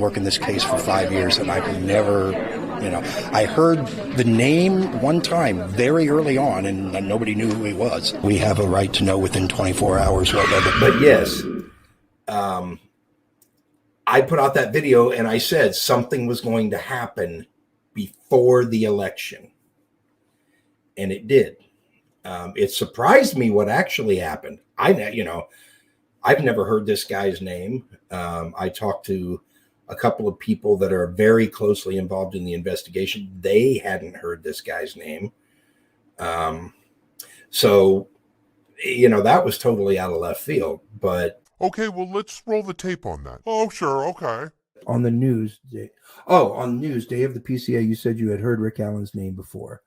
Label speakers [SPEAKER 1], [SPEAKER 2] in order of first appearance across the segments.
[SPEAKER 1] working this case for 5 years, and I've never, I heard the name one time very early on, and nobody knew who he was. We have a right to know within 24 hours what led it.
[SPEAKER 2] But yes, I put out that video and I said something was going to happen before the election. And it did. It surprised me what actually happened. I've never heard this guy's name. I talked to a couple of people that are very closely involved in the investigation. They hadn't heard this guy's name. So, that was totally out of left field. But
[SPEAKER 3] okay, well, let's roll the tape on that. Oh, sure, okay.
[SPEAKER 4] On the news day. On the news day of the PCA, you said you had heard Rick Allen's name before.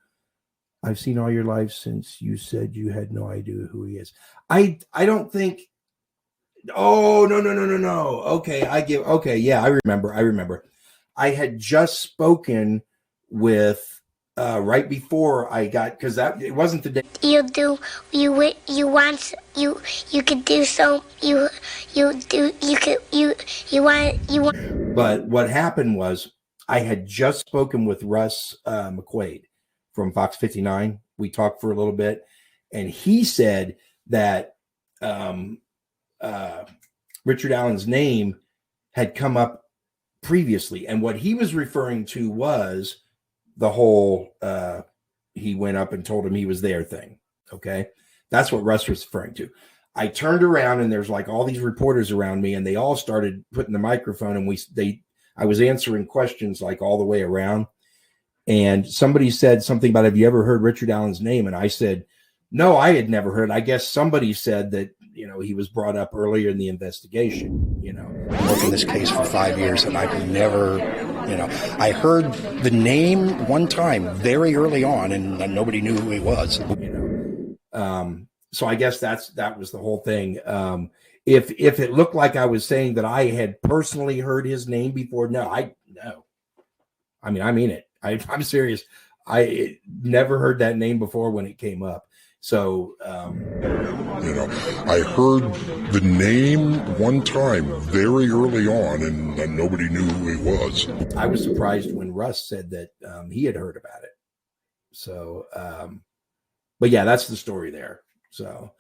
[SPEAKER 4] I've seen all your life since you said you had no idea who he is. I don't think. Oh, no. Okay. Yeah, I remember. I had just spoken with right before I got, because it wasn't the day. You want. But what happened was I had just spoken with Russ McQuaid from Fox 59. We talked for a little bit, and he said that Richard Allen's name had come up previously, and what he was referring to was the whole he went up and told him he was there thing. Okay, that's what Russ was referring to. I turned around and there's like all these reporters around me, and they all started putting the microphone, and I was answering questions like all the way around. And somebody said something about, have you ever heard Richard Allen's name? And I said, no, I had never heard. I guess somebody said that, he was brought up earlier in the investigation,
[SPEAKER 1] I'm working this case for 5 years, and I've never, I heard the name one time very early on, and nobody knew who he was.
[SPEAKER 4] So I guess that was the whole thing. If it looked like I was saying that I had personally heard his name before, no. I mean it. I'm serious. I never heard that name before when it came up. So,
[SPEAKER 3] I heard the name one time very early on, and nobody knew who he was.
[SPEAKER 4] I was surprised when Russ said that he had heard about it. So, but yeah, that's the story there. So,